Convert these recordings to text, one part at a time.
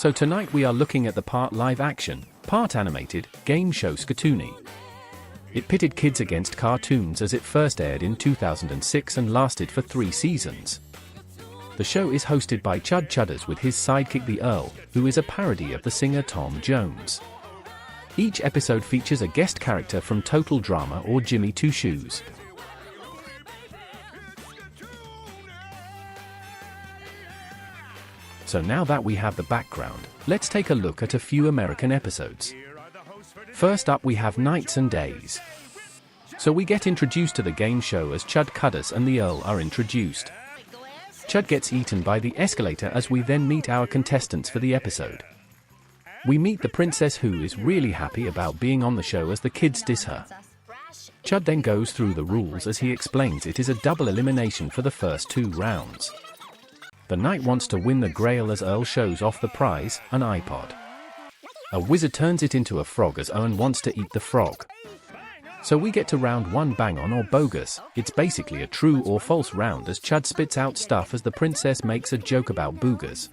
So tonight we are looking at the part live action, part animated, game show Skatoony. It pitted kids against cartoons as it first aired in 2006 and lasted for 3 seasons. The show is hosted by Chud Chudders with his sidekick the Earl, who is a parody of the singer Tom Jones. Each episode features a guest character from Total Drama or Jimmy Two Shoes. So now that we have the background, let's take a look at a few American episodes. First up we have Nights and Days. So we get introduced to the game show as Chud Chudders and the Earl are introduced. Chud gets eaten by the escalator as we then meet our contestants for the episode. We meet the princess who is really happy about being on the show as the kids diss her. Chud then goes through the rules as he explains it is a double elimination for the first 2 rounds. The knight wants to win the grail as Earl shows off the prize, an iPod. A wizard turns it into a frog as Owen wants to eat the frog. So we get to round 1 bang on or bogus. It's basically a true or false round as Chud spits out stuff as the princess makes a joke about boogers.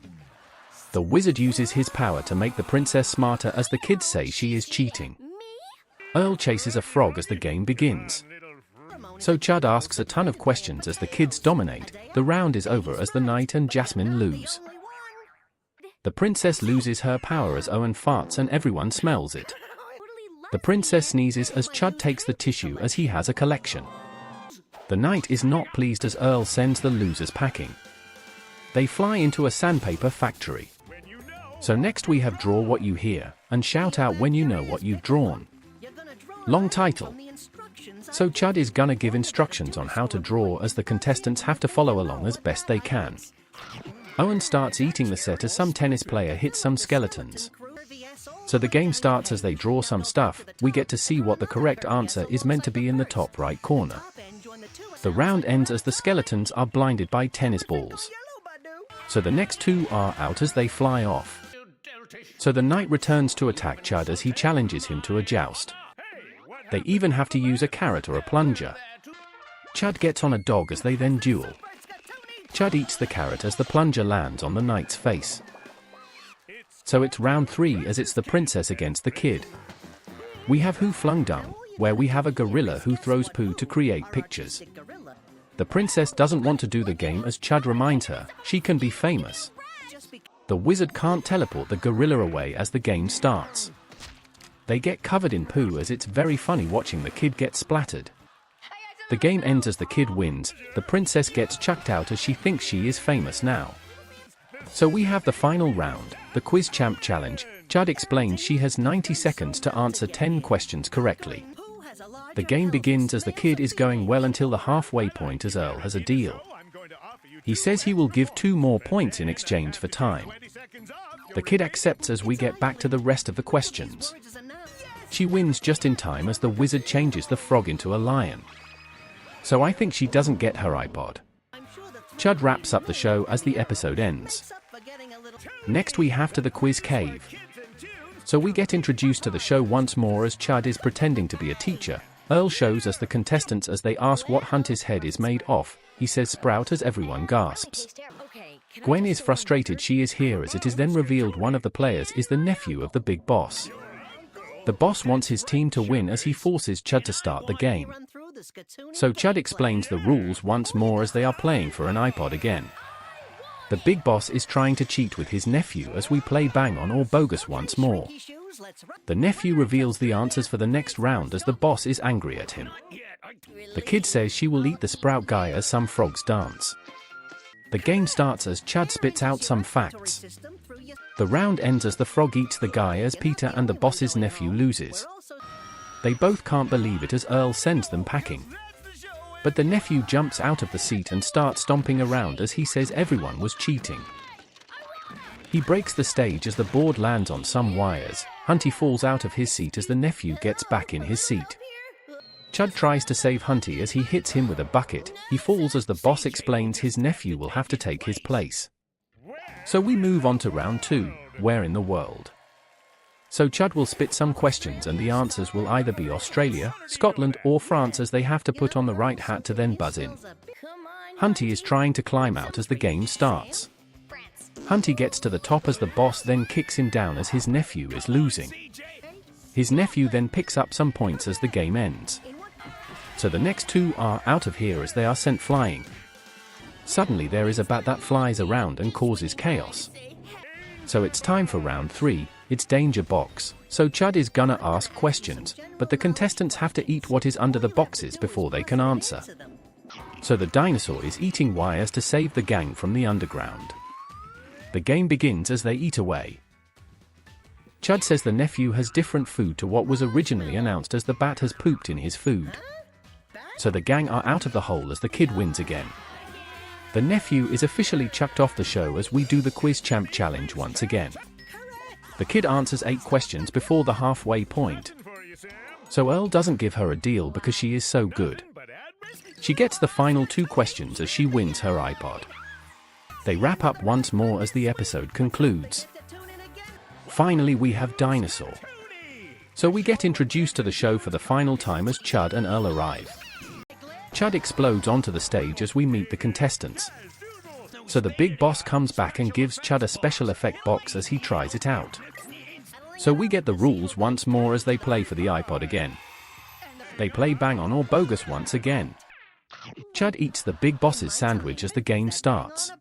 The wizard uses his power to make the princess smarter as the kids say she is cheating. Earl chases a frog as the game begins. So Chud asks a ton of questions as the kids dominate. The round is over as the knight and Jasmine lose. The princess loses her power as Owen farts and everyone smells it. The princess sneezes as Chud takes the tissue as he has a collection. The knight is not pleased as Earl sends the losers packing. They fly into a sandpaper factory. So next we have Draw What You Hear, and shout out when you know what you've drawn. Long title. So Chud is gonna give instructions on how to draw as the contestants have to follow along as best they can. Owen starts eating the set as some tennis player hits some skeletons. So the game starts as they draw some stuff. We get to see what the correct answer is meant to be in the top right corner. The round ends as the skeletons are blinded by tennis balls. So the next 2 are out as they fly off. So the knight returns to attack Chud as he challenges him to a joust. They even have to use a carrot or a plunger. Chud gets on a dog as they then duel. Chud eats the carrot as the plunger lands on the knight's face. So it's round 3 as it's the princess against the kid. We have Who Flung Dung, where we have a gorilla who throws poo to create pictures. The princess doesn't want to do the game as Chud reminds her she can be famous. The wizard can't teleport the gorilla away as the game starts. They get covered in poo as it's very funny watching the kid get splattered. The game ends as the kid wins. The princess gets chucked out as she thinks she is famous now. So we have the final round, the Quiz Champ Challenge. Chud explains she has 90 seconds to answer 10 questions correctly. The game begins as the kid is going well until the halfway point as Earl has a deal. He says he will give 2 more points in exchange for time. The kid accepts as we get back to the rest of the questions. She wins just in time as the wizard changes the frog into a lion. So I think she doesn't get her iPod. Chud wraps up the show as the episode ends. Next we have to the quiz cave. So we get introduced to the show once more as Chud is pretending to be a teacher. Earl shows us the contestants as they ask what hunt his head is made of. He says sprout as everyone gasps. Gwen is frustrated she is here as it is then revealed one of the players is the nephew of the big boss. The boss wants his team to win as he forces Chud to start the game. So Chud explains the rules once more as they are playing for an iPod again. The big boss is trying to cheat with his nephew as we play bang on or bogus once more. The nephew reveals the answers for the next round as the boss is angry at him. The kid says she will eat the sprout guy as some frogs dance. The game starts as Chud spits out some facts. The round ends as the frog eats the guy as Peter and the boss's nephew loses. They both can't believe it as Earl sends them packing. But the nephew jumps out of the seat and starts stomping around as he says everyone was cheating. He breaks the stage as the board lands on some wires. Hunty falls out of his seat as the nephew gets back in his seat. Chud tries to save Hunty as he hits him with a bucket. He falls as the boss explains his nephew will have to take his place. So we move on to round 2, where in the world? So Chud will spit some questions and the answers will either be Australia, Scotland or France as they have to put on the right hat to then buzz in. Hunty is trying to climb out as the game starts. Hunty gets to the top as the boss then kicks him down as his nephew is losing. His nephew then picks up some points as the game ends. So the next two are out of here as they are sent flying. Suddenly there is a bat that flies around and causes chaos. So it's time for round 3, it's danger box. So Chud is gonna ask questions, but the contestants have to eat what is under the boxes before they can answer. So the dinosaur is eating wires to save the gang from the underground. The game begins as they eat away. Chud says the nephew has different food to what was originally announced as the bat has pooped in his food. So the gang are out of the hole as the kid wins again. The nephew is officially chucked off the show as we do the quiz champ challenge once again. The kid answers 8 questions before the halfway point. So Earl doesn't give her a deal because she is so good. She gets the final 2 questions as she wins her iPod. They wrap up once more as the episode concludes. Finally we have Dinosaur. So we get introduced to the show for the final time as Chud and Earl arrive. Chud explodes onto the stage as we meet the contestants. So the big boss comes back and gives Chud a special effect box as he tries it out. So we get the rules once more as they play for the iPod again. They play Bang On or Bogus once again. Chud eats the big boss's sandwich as the game starts.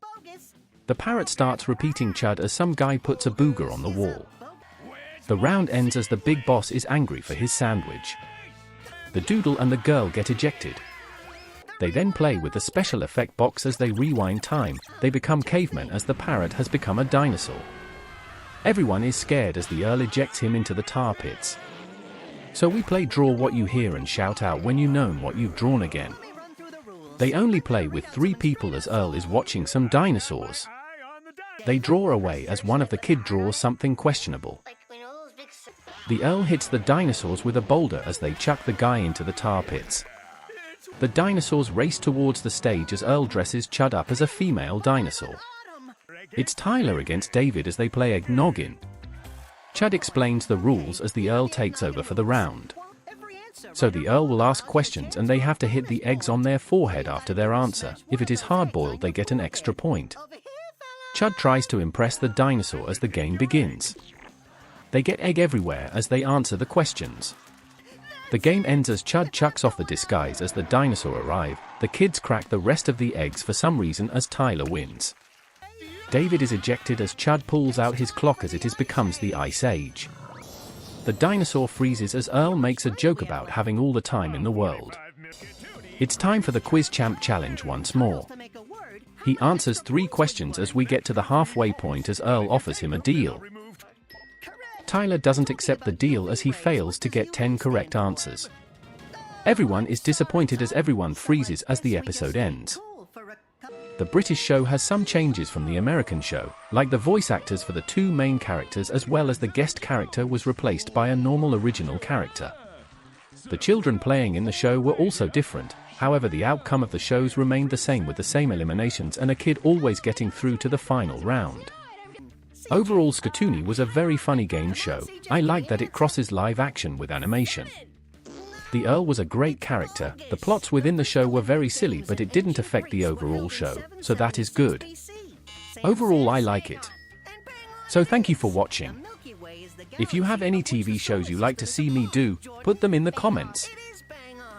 The parrot starts repeating Chud as some guy puts a booger on the wall. The round ends as the big boss is angry for his sandwich. The doodle and the girl get ejected. They then play with the special effect box as they rewind time. They become cavemen as the parrot has become a dinosaur. Everyone is scared as the Earl ejects him into the tar pits. So we play Draw What You Hear and shout out when you know what you've drawn again. They only play with 3 people as Earl is watching some dinosaurs. They draw away as one of the kid draws something questionable. The Earl hits the dinosaurs with a boulder as they chuck the guy into the tar pits. The dinosaurs race towards the stage as Earl dresses Chud up as a female dinosaur. It's Tyler against David as they play Egg Noggin. Chud explains the rules as the Earl takes over for the round. So the Earl will ask questions and they have to hit the eggs on their forehead after their answer. If it is hard-boiled they get an extra point. Chud tries to impress the dinosaur as the game begins. They get egg everywhere as they answer the questions. The game ends as Chud chucks off the disguise as the dinosaur arrive. The kids crack the rest of the eggs for some reason as Tyler wins. David is ejected as Chud pulls out his clock as it becomes the Ice Age. The dinosaur freezes as Earl makes a joke about having all the time in the world. It's time for the quiz champ challenge once more. He answers 3 questions as we get to the halfway point as Earl offers him a deal. Tyler doesn't accept the deal as he fails to get 10 correct answers. Everyone is disappointed as everyone freezes as the episode ends. The British show has some changes from the American show, like the voice actors for the 2 main characters as well as the guest character was replaced by a normal original character. The children playing in the show were also different, however the outcome of the shows remained the same with the same eliminations and a kid always getting through to the final round. Overall Skatoony was a very funny game show. I like that it crosses live action with animation. The Earl was a great character, the plots within the show were very silly but it didn't affect the overall show, so that is good. Overall I like it. So thank you for watching. If you have any TV shows you like to see me do, put them in the comments.